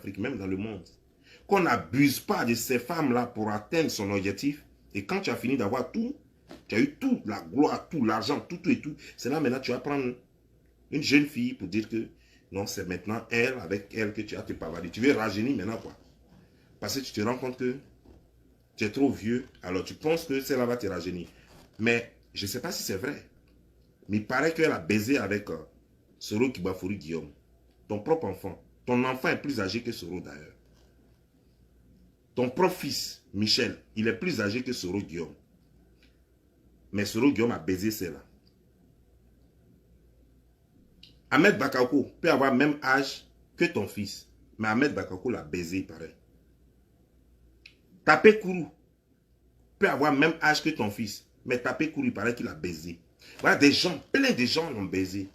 Afrique, même dans le monde. Qu'on n'abuse pas de ces femmes-là pour atteindre son objectif. Et quand tu as fini d'avoir tout, tu as eu tout, la gloire, tout, l'argent, tout et tout. C'est là maintenant tu vas prendre une jeune fille pour dire que non, c'est maintenant elle, avec elle que tu as te pavader. Tu veux rajeunir maintenant quoi. Parce que tu te rends compte que tu es trop vieux, alors tu penses que celle-là va te rajeunir. Mais je ne sais pas si c'est vrai. Mais il paraît qu'elle a baisé avec Soro Kibafori Guillaume. Ton propre enfant. Ton enfant est plus âgé que Soro d'ailleurs. Ton propre fils, Michel, il est plus âgé que Soro Guillaume. Mais Soro Guillaume a baisé celle-là. Ahmed Bakako peut avoir le même âge que ton fils. Mais Ahmed Bakako l'a baisé, pareil. Tapé Kourou peut avoir le même âge que ton fils. Mais Tapé Kourou, il paraît qu'il a baisé. Voilà, des gens, plein de gens l'ont baisé.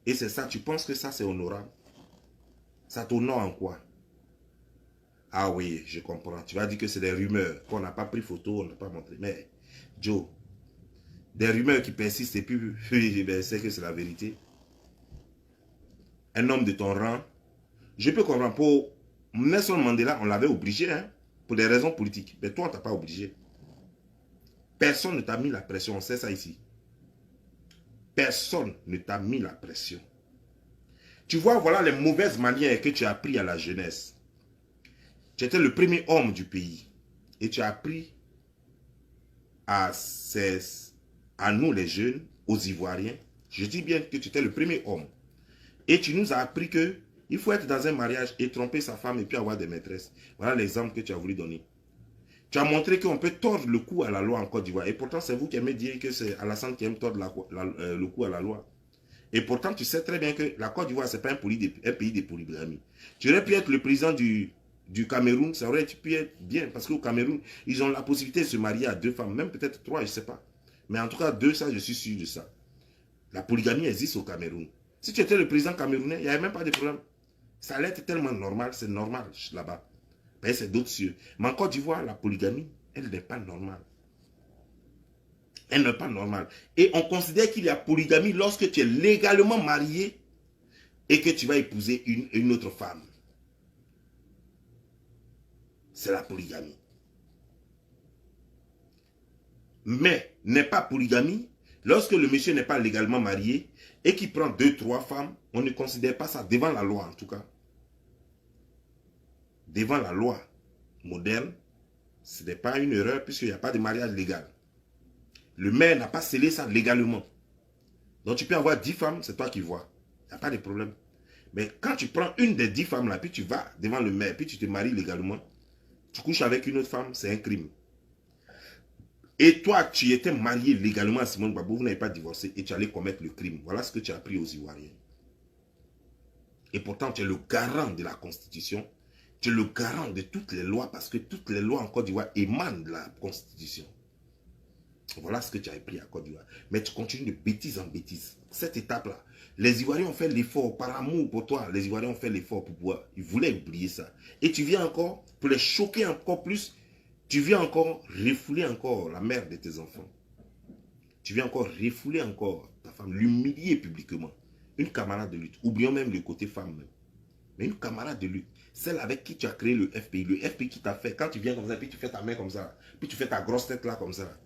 Et c'est ça, tu penses que ça c'est honorable? Ça t'honore en quoi? Ah oui, je comprends. Tu vas dire que c'est des rumeurs, qu'on n'a pas pris photo, on n'a pas montré. Mais, Joe, des rumeurs qui persistent et puis, c'est que c'est la vérité. Un homme de ton rang, je peux comprendre, pour Nelson Mandela, on l'avait obligé, hein, pour des raisons politiques. Mais toi, on ne t'a pas obligé. Personne ne t'a mis la pression, on sait ça ici. Personne ne t'a mis la pression. Tu vois, voilà les mauvaises manières que tu as appris à la jeunesse. Tu étais le premier homme du pays. Et tu as appris à nous les jeunes, aux Ivoiriens. Je dis bien que tu étais le premier homme. Et tu nous as appris que il faut être dans un mariage et tromper sa femme et puis avoir des maîtresses. Voilà l'exemple que tu as voulu donner. Tu as montré qu'on peut tordre le cou à la loi en Côte d'Ivoire. Et pourtant, c'est vous qui aimez dire que c'est Alassane qui aime tordre le cou à la loi. Et pourtant, tu sais très bien que la Côte d'Ivoire, ce n'est pas un pays de polygamie. Tu aurais pu être le président du Cameroun, ça aurait pu être bien. Parce qu'au Cameroun, ils ont la possibilité de se marier à 2 femmes, même peut-être 3, je ne sais pas. Mais en tout cas, 2, ça, je suis sûr de ça. La polygamie existe au Cameroun. Si tu étais le président camerounais, il n'y avait même pas de problème. Ça allait être tellement normal, c'est normal là-bas. Ben, c'est d'autres cieux. Mais en Côte d'Ivoire, la polygamie, elle n'est pas normale. Elle n'est pas normale. Et on considère qu'il y a polygamie lorsque tu es légalement marié et que tu vas épouser une autre femme. C'est la polygamie. Mais n'est pas polygamie lorsque le monsieur n'est pas légalement marié et qu'il prend 2, 3 femmes. On ne considère pas ça devant la loi en tout cas. Devant la loi moderne, ce n'est pas une erreur puisqu'il n'y a pas de mariage légal. Le maire n'a pas scellé ça légalement. Donc tu peux avoir 10 femmes, c'est toi qui vois. Il n'y a pas de problème. Mais quand tu prends une des 10 femmes là, puis tu vas devant le maire, puis tu te maries légalement, tu couches avec une autre femme, c'est un crime. Et toi, tu étais marié légalement à Simone Gbagbo, vous n'avez pas divorcé et tu allais commettre le crime. Voilà ce que tu as appris aux Ivoiriens. Et pourtant, tu es le garant de la Constitution. Tu es le garant de toutes les lois parce que toutes les lois en Côte d'Ivoire émanent de la Constitution. Voilà ce que tu as appris à Côte d'Ivoire. Mais tu continues de bêtise en bêtise. Cette étape-là, les Ivoiriens ont fait l'effort par amour pour toi. Les Ivoiriens ont fait l'effort pour pouvoir. Ils voulaient oublier ça. Et tu viens encore, pour les choquer encore plus, tu viens encore refouler encore la mère de tes enfants. Tu viens encore refouler encore ta femme, l'humilier publiquement. Une camarade de lutte. Oublions même le côté femme. Même. Mais une camarade de lutte. Celle avec qui tu as créé le FPI. Le FPI qui t'a fait. Quand tu viens comme ça, puis tu fais ta main comme ça. Puis tu fais ta grosse tête là comme ça.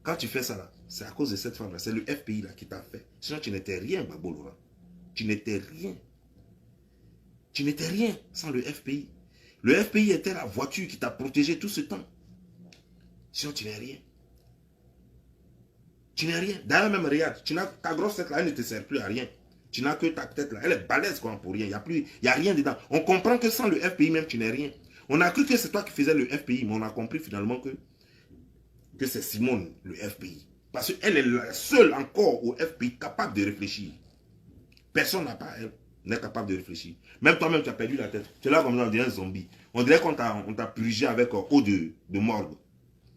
Quand tu fais ça là, c'est à cause de cette femme là. C'est le FPI là qui t'a fait. Sinon tu n'étais rien, Babo Laurent. Tu n'étais rien. Tu n'étais rien sans le FPI. Le FPI était la voiture qui t'a protégé tout ce temps. Sinon tu n'es rien. Tu n'es rien. D'ailleurs même regarde, ta grosse tête là, elle ne te sert plus à rien. Tu n'as que ta tête là. Elle est balèze quoi pour rien. Il n'y a rien dedans. On comprend que sans le FPI même tu n'es rien. On a cru que c'est toi qui faisais le FPI, mais on a compris finalement que c'est Simone, le FPI. Parce qu'elle est la seule encore au FPI capable de réfléchir. Personne n'est capable de réfléchir. Même toi-même, tu as perdu la tête. Tu es là comme ça, on dirait un zombie. On dirait qu'on t'a purgé avec eau de morgue.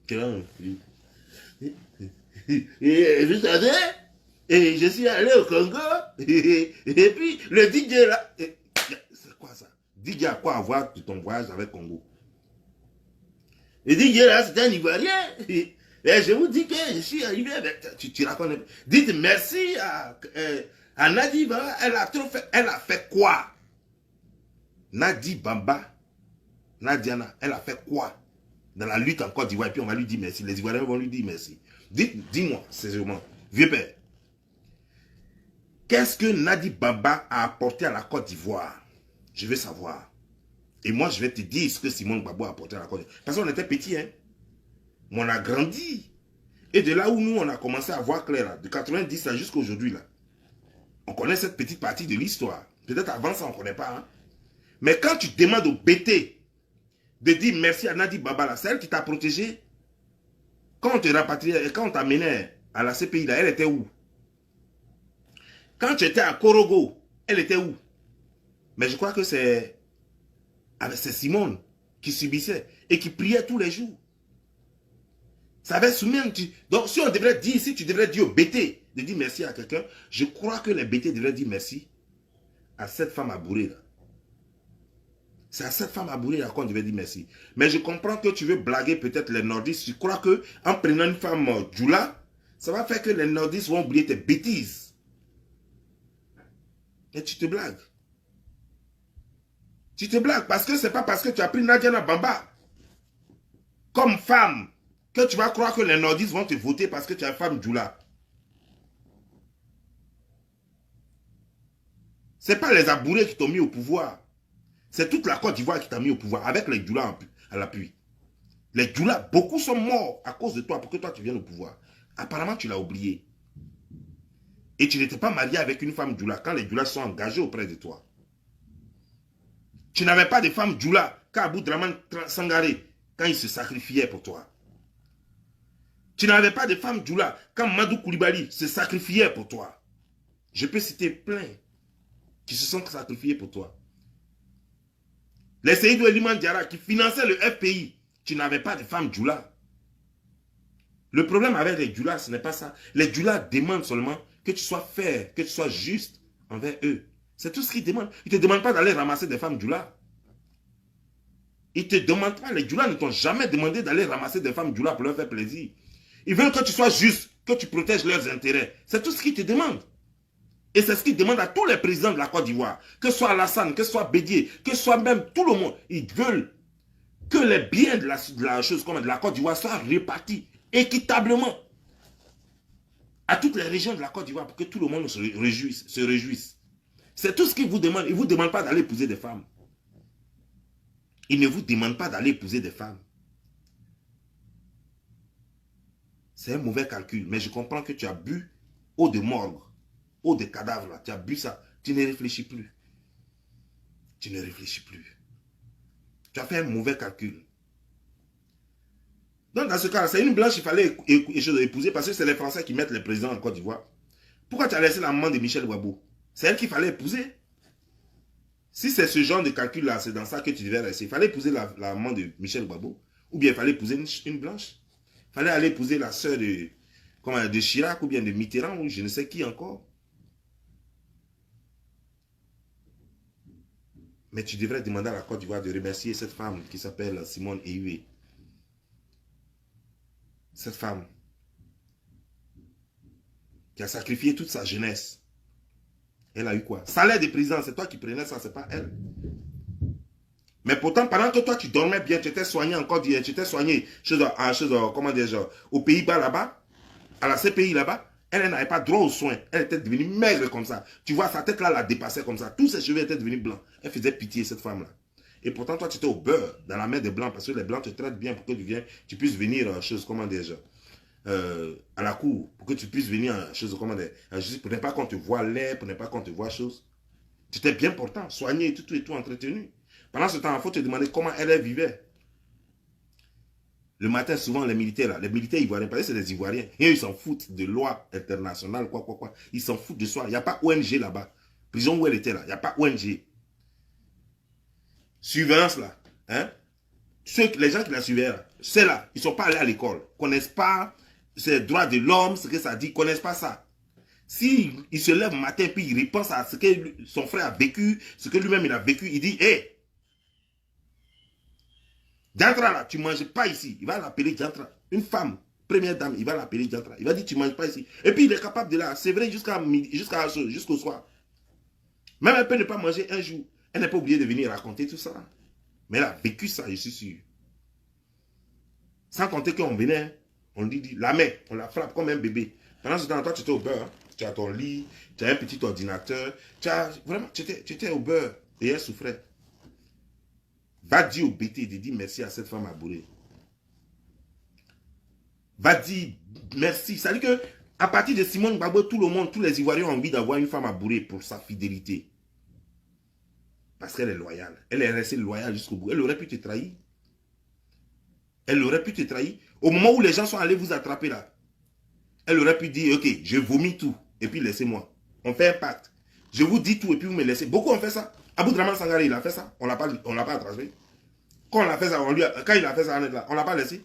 Tu es là. Et vous savez, et je suis allé au Congo, et puis le DJ là, c'est quoi ça? DJ a quoi à voir de ton voyage avec Congo? Le DJ là, c'est un Ivoirien. Et je vous dis que je suis arrivé avec... Tu la connais. Dites merci à Nadiva. Elle a trop fait. Elle a fait quoi? Nadi Bamba, Nadiana, elle a fait quoi dans la lutte en Côte d'Ivoire? Et puis on va lui dire merci. Les Ivoiriens vont lui dire merci. Dis-moi, sérieusement, vieux père, qu'est-ce que Nadi Bamba a apporté à la Côte d'Ivoire? Je veux savoir. Et moi, je vais te dire ce que Simone Gbagbo a apporté à la Côte d'Ivoire. Parce qu'on était petits, hein. Mais on a grandi. Et de là où nous, on a commencé à voir clair, là, de 90 jusqu'à aujourd'hui, là, on connaît cette petite partie de l'histoire. Peut-être avant ça, on ne connaît pas. Hein. Mais quand tu demandes au BT de dire merci à Nadi Bamba, c'est elle qui t'a protégé. Quand on te rapatriait et quand on t'amenait à la CPI, là, elle était où? Quand tu étais à Korogo, elle était où? Mais je crois que c'est Simone qui subissait et qui priait tous les jours. Ça avait soumis. Donc, si on devrait dire, si tu devrais dire au BT de dire merci à quelqu'un, je crois que les BT devraient dire merci à cette femme abourée là. C'est à cette femme abourée là qu'on devait dire merci. Mais je comprends que tu veux blaguer peut-être les nordistes. Je crois que en prenant une femme Djoula, ça va faire que les nordistes vont oublier tes bêtises. Et tu te blagues. Tu te blagues parce que c'est pas parce que tu as pris Nadiana Bamba comme femme que tu vas croire que les nordistes vont te voter parce que tu es une femme Djoula. Ce n'est pas les abourés qui t'ont mis au pouvoir. C'est toute la Côte d'Ivoire qui t'a mis au pouvoir avec les Djoula à l'appui. Les Djoula, beaucoup sont morts à cause de toi pour que toi tu viennes au pouvoir. Apparemment, tu l'as oublié. Et tu n'étais pas marié avec une femme Djoula quand les Djoula sont engagés auprès de toi. Tu n'avais pas de femme Djoula quand Abou Draman Sangaré, quand il se sacrifiait pour toi. Tu n'avais pas de femme Djoula quand Madou Koulibaly se sacrifiait pour toi. Je peux citer plein qui se sont sacrifiés pour toi. Les Seydou Eliman Diarra qui finançaient le FPI, tu n'avais pas de femme Djoula. Le problème avec les Djoula, ce n'est pas ça. Les Djoula demandent seulement que tu sois fair, que tu sois juste envers eux. C'est tout ce qu'ils demandent. Ils ne te demandent pas d'aller ramasser des femmes Djoula. Ils ne te demandent pas, les Djoula ne t'ont jamais demandé d'aller ramasser des femmes Djoula pour leur faire plaisir. Ils veulent que tu sois juste, que tu protèges leurs intérêts. C'est tout ce qu'ils te demandent. Et c'est ce qu'ils demandent à tous les présidents de la Côte d'Ivoire. Que ce soit Alassane, que ce soit Bédier, que ce soit même tout le monde. Ils veulent que les biens de la Côte d'Ivoire soient répartis équitablement à toutes les régions de la Côte d'Ivoire pour que tout le monde se réjouisse. C'est tout ce qu'ils vous demandent. Ils ne vous demandent pas d'aller épouser des femmes. Ils ne vous demandent pas d'aller épouser des femmes. C'est un mauvais calcul. Mais je comprends que tu as bu eau de morgue, eau de cadavre. Là. Tu as bu ça. Tu ne réfléchis plus. Tu ne réfléchis plus. Tu as fait un mauvais calcul. Donc dans ce cas, c'est une blanche qu'il fallait épouser parce que c'est les Français qui mettent les présidents en Côte d'Ivoire. Pourquoi tu as laissé la maman de Michel Gbagbo? C'est elle qu'il fallait épouser. Si c'est ce genre de calcul-là, c'est dans ça que tu devais rester. Il fallait épouser la maman de Michel Gbagbo. Ou bien il fallait épouser une blanche. Il fallait aller épouser la sœur de Chirac ou bien de Mitterrand ou je ne sais qui encore. Mais tu devrais demander à la Côte d'Ivoire de remercier cette femme qui s'appelle Simone Ehue. Cette femme qui a sacrifié toute sa jeunesse. Elle a eu quoi? Salaire de président, c'est toi qui prenais ça, c'est pas elle. Mais pourtant, pendant que toi tu dormais bien, tu étais soigné encore, tu étais soigné comment dire, aux Pays-Bas là-bas, à la CPI là-bas, elle n'avait pas droit aux soins. Elle était devenue maigre comme ça. Tu vois, sa tête là la dépassait comme ça. Tous ses cheveux étaient devenus blancs. Elle faisait pitié, cette femme-là. Et pourtant, toi, tu étais au beurre dans la main des blancs parce que les blancs te traitent bien pour que tu puisses venir comment dire, à la cour, pour que tu puisses venir comment dire, pour ne pas qu'on te voie l'air, pour ne pas qu'on te voie chose. Tu étais bien portant, soigné et tout entretenu. Pendant ce temps, il faut te demander comment elle vivait. Le matin, souvent, les militaires ivoiriens, parce que c'est des Ivoiriens, et ils s'en foutent de loi internationale, quoi. Ils s'en foutent de soi. Il n'y a pas ONG là-bas. Prison où elle était là, il n'y a pas ONG. Surveillance là. Hein? Les gens qui la suivaient là, c'est là, ils ne sont pas allés à l'école. Ils ne connaissent pas ces droits de l'homme, ce que ça dit, ils ne connaissent pas ça. S'il se lève le matin, puis il repense à ce que son frère a vécu, ce que lui-même il a vécu, il dit, hé, Diantra là, tu ne manges pas ici. Il va l'appeler Diantra. Une femme, première dame, il va l'appeler Diantra. Il va dire, tu ne manges pas ici. Et puis il est capable de là, c'est vrai jusqu'au soir. Même elle peut ne pas manger un jour. Elle n'est pas obligée de venir raconter tout ça. Mais elle a vécu ça, je suis sûr. Sans compter qu'on venait, on lui dit, la mère, on la frappe comme un bébé. Pendant ce temps, toi, tu étais au beurre. Hein? Tu as ton lit, tu as un petit ordinateur. Vraiment, tu étais au beurre. Et elle souffrait. Va dire au BT de dire merci à cette femme abourée. Va dire merci. Ça veut dire que à partir de Simone Gbagbo, tout le monde, tous les Ivoiriens ont envie d'avoir une femme abourée pour sa fidélité. Parce qu'elle est loyale. Elle est restée loyale jusqu'au bout. Elle aurait pu te trahir. Elle aurait pu te trahir. Au moment où les gens sont allés vous attraper là, elle aurait pu dire, ok, je vomis tout. Et puis laissez-moi. On fait un pacte. Je vous dis tout et puis vous me laissez. Beaucoup ont fait ça. Aboudraman Sangare, il a fait ça. On ne l'a pas attrapé. Quand il a fait ça, quand il a fait ça, on ne l'a pas laissé.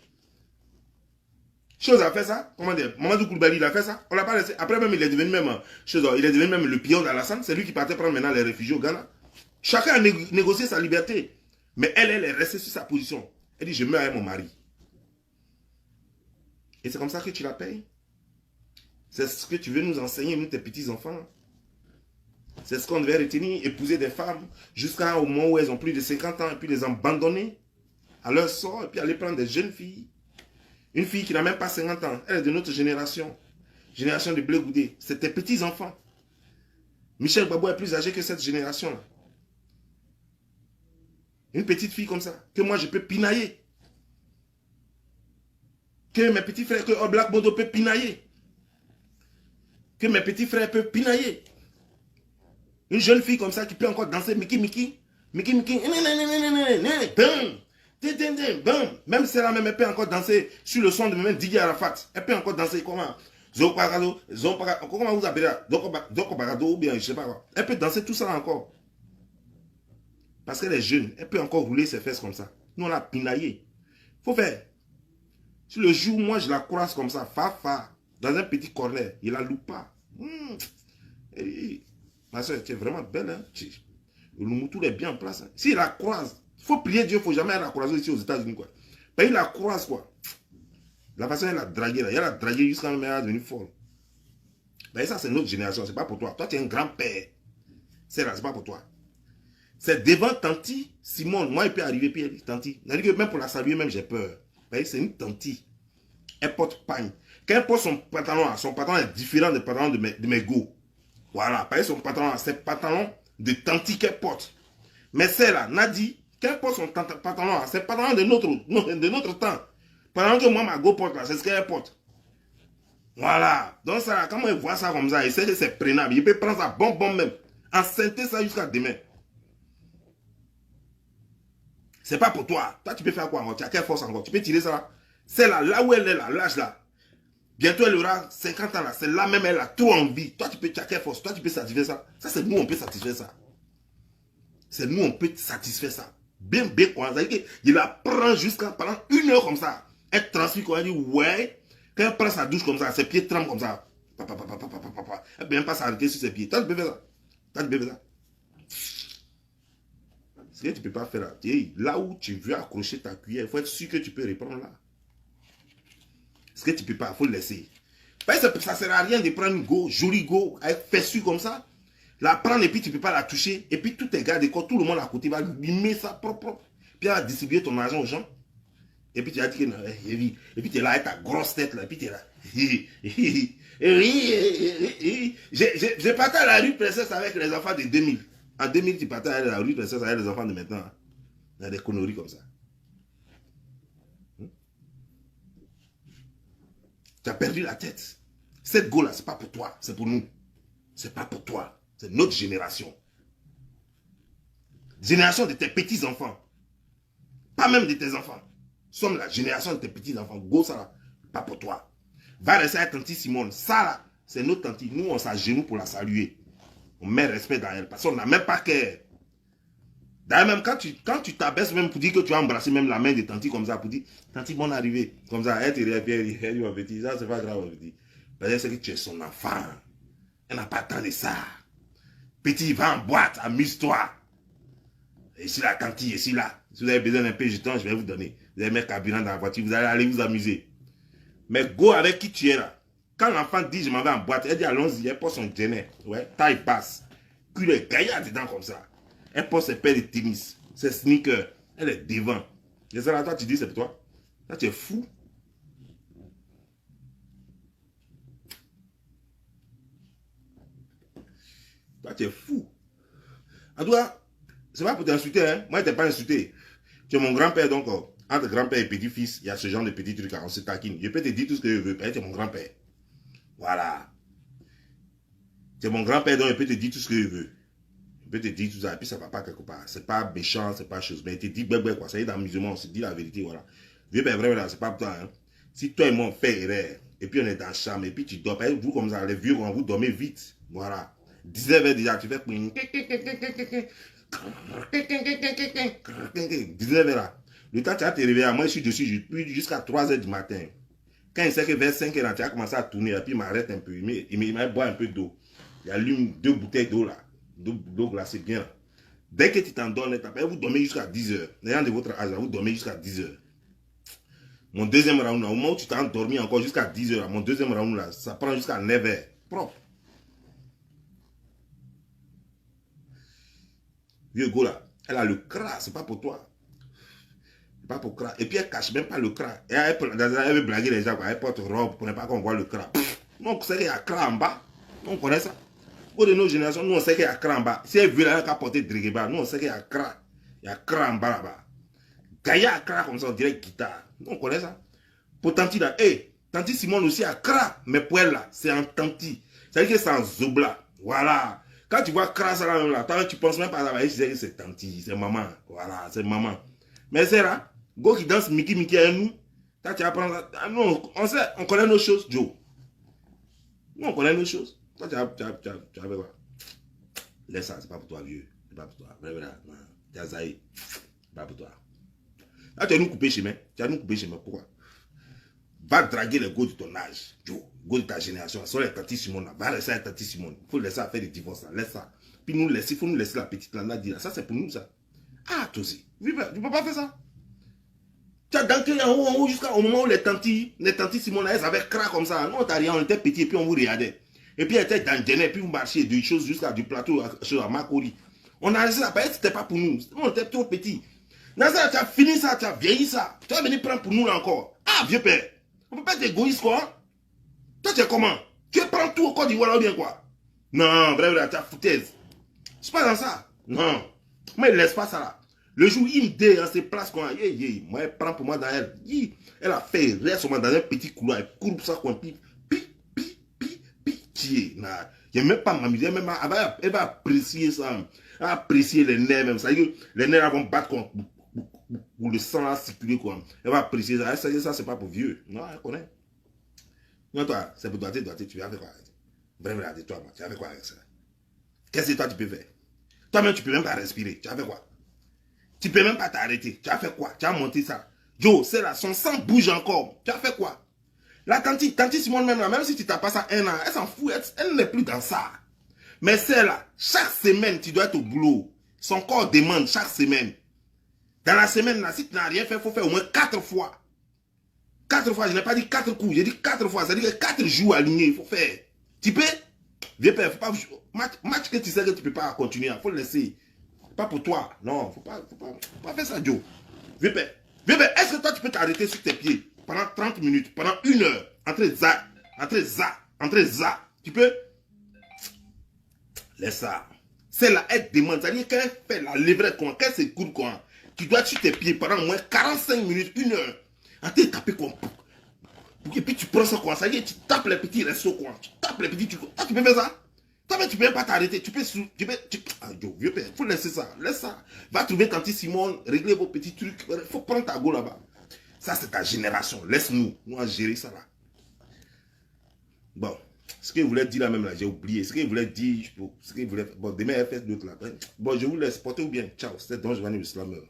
Chose a fait ça. Comment dire? Mamadou Koulibaly, il a fait ça. On ne l'a pas laissé. Après même, il est devenu même, il est devenu même le pion d'Alassane. C'est lui qui partait prendre maintenant les réfugiés au Ghana. Chacun a négocié sa liberté. Mais elle est restée sur sa position. Elle dit, je meurs avec mon mari. Et c'est comme ça que tu la payes. C'est ce que tu veux nous enseigner, nous, tes petits-enfants. C'est ce qu'on devait retenir, épouser des femmes jusqu'au moment où elles ont plus de 50 ans et puis les abandonner à leur sort et puis aller prendre des jeunes filles. Une fille qui n'a même pas 50 ans, elle est de notre génération. Génération de Blé Goudé. C'est tes petits-enfants. Michel Gbagbo est plus âgé que cette génération-là. Une petite fille comme ça, que moi je peux pinailler. Que mes petits frères, que Black Bodo peut pinailler. Que mes petits frères peuvent pinailler. Une jeune fille comme ça qui peut encore danser Miki. Même si elle peut encore danser sur le son de même Didier Arafat. Elle peut encore danser comment? Comment vous appelez là? Doko Bagado ou bien je sais pas quoi. Elle peut danser tout ça encore. Parce qu'elle est jeune. Elle peut encore rouler ses fesses comme ça. Nous on l'a pinaillé. Faut faire. Si le jour où moi je la croise comme ça, dans un petit corner, il la loupe pas. Ma soeur, tu es vraiment belle. Hein? Le Moutou est bien en place. Hein? S'il la croise, il faut prier Dieu, il ne faut jamais la croiser ici aux États-Unis. Ben, il la croise, quoi. La façon dont elle l'a dragué, là, elle a dragué jusqu'à même elle est devenue folle. Ben, ça, c'est notre génération, c'est pas pour toi. Toi, tu es un grand-père. C'est là, c'est pas pour toi. C'est devant Tanti, Simone. Moi, il peut arriver, puis elle dit Tanti. C'est-à-dire que même pour la saluer, même j'ai peur. Ben, c'est une Tanti. Elle porte pagne. Quand elle porte son pantalon est différent des pantalons de mes go. Voilà, par exemple, son pantalon, c'est pantalon de Tanti qu'elle porte. Mais celle-là, Nadi, quand elle porte son pantalon, c'est pantalon de notre temps. Pantalon que moi, ma go porte là, c'est ce qu'elle porte. Voilà. Donc ça, quand elle voit ça comme ça, il sait que c'est prénable. Il peut prendre ça bon même. Enceinte ça jusqu'à demain. C'est pas pour toi. Toi, tu peux faire quoi encore? Tu as quelle force encore? Tu peux tirer ça là? Celle-là, là où elle est là, l'âge là. Bientôt, elle aura 50 ans là. C'est là même, elle a trop envie. Toi, tu as quelle force? Toi, tu peux satisfaire ça. Ça, c'est nous, on peut satisfaire ça. C'est nous, on peut satisfaire ça. Bien, quoi. Il la prend jusqu'à pendant 1 heure comme ça. Elle transfère quoi? Elle dit, ouais. Quand elle prend sa douche comme ça, ses pieds tremblent comme ça. Elle ne peut même pas s'arrêter sur ses pieds. Toi, tu peux faire ça. Toi, tu peux faire ça. Ce que tu ne peux pas faire là. Là où tu veux accrocher ta cuillère, il faut être sûr que tu peux reprendre là. Ce que tu ne peux pas, il faut le laisser. Ça ne sert à rien de prendre une go, jolie go, avec fessu comme ça. La prendre et puis tu ne peux pas la toucher. Et puis tous tes gars de corps, tout le monde à côté va limer ça propre. Puis elle va distribuer ton argent aux gens. Et puis tu as dit que non, et puis tu es là avec ta grosse tête là. Et puis tu es là. J'ai parté à la rue Princesse avec les enfants de 2000. En 2000, tu partais à la rue Princesse avec les enfants de maintenant. Il y a des conneries comme ça. Tu as perdu la tête. Cette go là, c'est pas pour toi, c'est pour nous. C'est pas pour toi. C'est notre génération. Génération de tes petits-enfants. Pas même de tes enfants. Nous sommes la génération de tes petits-enfants. Go, ça là, pas pour toi. Va rester avec Tanti Simone. Ça là, c'est notre Tanti. Nous, on s'agenouille pour la saluer. On met respect dans elle. Parce qu'on n'a même pas cœur. D'ailleurs, même quand tu t'abaisses même pour dire que tu as embrassé même la main de Tanti comme ça, pour dire, Tanti, bonne arrivée. Comme ça, elle te réagit, elle dit, mon petit, ça c'est pas grave, mon petit. C'est que tu es son enfant. Elle n'a pas tant de ça. Petit, va en boîte, amuse-toi. Ici là, Tanti, ici là. Si vous avez besoin d'un peu de jeton, je vais vous donner. Vous allez mettre carburant dans la voiture, vous allez aller vous amuser. Mais go avec qui tu es là. Quand l'enfant dit je m'en vais en boîte, elle dit allons-y, elle porte son dîner. Ouais, taille basse. Cul est gaillard dedans comme ça. Elle porte ses paires de tennis, ses sneakers. Elle est devant. Et ça là, toi, tu dis, c'est pour toi. Là, tu es fou. Toi, tu es fou. En tout cas, c'est pas pour t'insulter, hein. Moi, je t'ai pas insulté. Tu es mon grand-père, donc, entre grand-père et petit-fils, il y a ce genre de petits trucs, on se taquine. Je peux te dire tout ce que je veux, tu es mon grand-père. Voilà. Tu es mon grand-père, donc je peux te dire tout ce que je veux. Je peux te dire tout ça, et puis ça va pas quelque part. C'est pas méchant, c'est pas chose. Mais tu te dis, quoi, ça y est, dans l'amusement, on se dit la vérité, voilà. Vieux père, vraiment, c'est pas pour toi, hein. Si toi et moi, on fait erreur, et puis on est dans la chambre, et puis tu dors, vous comme ça, les vieux, quand vous dormez vite, voilà. 19h déjà, tu fais 19h là. Le temps tu vas te réveiller, moi je suis dessus jusqu'à 3h du matin. Quand il sait que vers 5h là, tu as commencé à tourner, et puis il m'arrête un peu, il m'a boire un peu d'eau. Il allume 2 bouteilles d'eau là, d'eau glacée bien. Dès que tu t'endors, vous dormez jusqu'à 10h. Les gens de votre âge, vous dormez jusqu'à 10h. Mon deuxième round, au moment où tu t'es endormi encore jusqu'à 10h, mon deuxième round là, ça prend jusqu'à 9h. Propre. Vieux go là, elle a le cras, c'est pas pour toi. C'est pas pour cras. Et puis elle cache même pas le cras. Et elle veut blaguer les gens, quoi. Elle porte robe pour ne pas qu'on voit le cras. Non, on sait qu'il y a cras en bas. On connaît ça. Pour de nos générations, nous on sait qu'il y a cras en bas. Si elle veut là, elle a porté Drégeba, nous on sait qu'il y a cras. Il y a cras en bas là-bas. Gaïa a cras comme ça, on dirait guitare. Nous on connaît ça. Pour Tanti là, Tanti Simone aussi a cras, mais pour elle là, c'est en Tanti. C'est-à-dire que c'est en Zobla. Voilà. Quand tu vois crasse là, même là, toi, tu penses même pas à la c'est Tanti, c'est maman. Voilà, c'est maman. Mais c'est là, go qui danse Mickey à nous. Toi, tu apprends ça. Ah, non, on connaît nos choses, Joe. Nous, on connaît nos choses. Toi, tu as quoi? Laisse ça, c'est pas pour toi, vieux. C'est pas pour toi. Voilà, tu as zaï. C'est pas pour toi. Là, tu as nous coupé chemin. Pourquoi? Va draguer les gars de ton âge, Joe, gars de ta génération, sur les Tanti Simone là, va laisser les Tanti Simone, il faut laisser faire des divorces là, laisse ça. Puis nous laisser, il faut nous laisser la petite là, dire ça c'est pour nous ça. Ah, toi aussi, tu peux pas faire ça. Tu as danké en haut jusqu'au moment où les Tanti Simone là, elles avaient crack comme ça. Nous on t'a rien, on était petits et puis on vous regardait. Et puis elles étaient dans le dîner, puis vous marchiez de choses jusqu'à du plateau sur Makoli. On a laissé la paille, c'était pas pour nous, on était trop petits. Dans ça, tu as fini ça, tu as vieilli ça, tu vas venir prendre pour nous là encore. Ah, vieux père. On peut pas être égoïste, quoi. Toi, tu es comment? Tu prends tout au Côte d'Ivoire ou bien quoi? Non, vrai, tu as foutaise. C'est pas dans ça. Non. Moi, il laisse pas ça là. Le jour où il me dit dans ses places, quoi, moi, elle prend pour moi dans elle. Elle a fait reste dans un petit couloir. Elle court ça, quoi. Pitié. Il n'y a même pas m'amuser. Elle va apprécier ça. Elle va apprécier les nerfs même. Ça veut dire que les nerfs vont battre quoi. Pour le sang là circuler quoi. Elle va apprécier ça. Ça c'est pas pour vieux. Non, elle connaît. Non, toi, c'est pour toi, tu vas faire quoi? Vraiment, toi, tu vas faire quoi avec ça? Qu'est-ce que toi tu peux faire? Toi-même, tu peux même pas respirer. Tu vas faire quoi? Tu peux même pas t'arrêter. Tu vas faire quoi? Tu vas monter ça. Joe, c'est là, son sang bouge encore. Tu vas faire quoi? La Tanti Simone même là, même si tu t'as pas ça un an, elle s'en fout, elle n'est plus dans ça. Mais c'est là, chaque semaine, tu dois être au boulot. Son corps demande chaque semaine. Dans la semaine, là, si tu n'as rien fait, il faut faire au moins 4 fois. 4 fois, je n'ai pas dit 4 coups, j'ai dit 4 fois. C'est-à-dire que 4 jours alignés, il faut faire. Tu peux? Vieux père, faut pas. Match que tu sais que tu ne peux pas continuer, il faut le laisser. Pas pour toi. Non, faut pas faire ça, Joe. Vieux père, est-ce que toi tu peux t'arrêter sur tes pieds pendant 30 minutes, pendant 1 heure, entre ça. Tu peux? Laisse ça. C'est la aide demande. C'est-à-dire qu'elle fait la levrette, qu'elle s'écoute, quoi. Tu dois être sur tes pieds pendant au moins 45 minutes, 1 heure. En t'es tapé quoi. Et puis tu prends ça quoi. Ça y est, tu tapes les petits restos quoi. Tu tapes les petits trucs. Ah, tu peux faire ça? Toi, mais tu peux même pas t'arrêter. Ah, vieux père, faut laisser ça. Laisse ça. Va trouver Tanti Simone, régler vos petits trucs. Faut prendre ta go là-bas. Ça, c'est ta génération. Laisse-nous. Nous, on gérer ça là. Bon. Ce qu'il voulait dire là même là, j'ai oublié. Ce qu'il voulait dire, bon, demain, elle fait d'autres là. Bon, je vous laisse. Portez-vous bien. Ciao. C'était Don Giovanni le Slammer.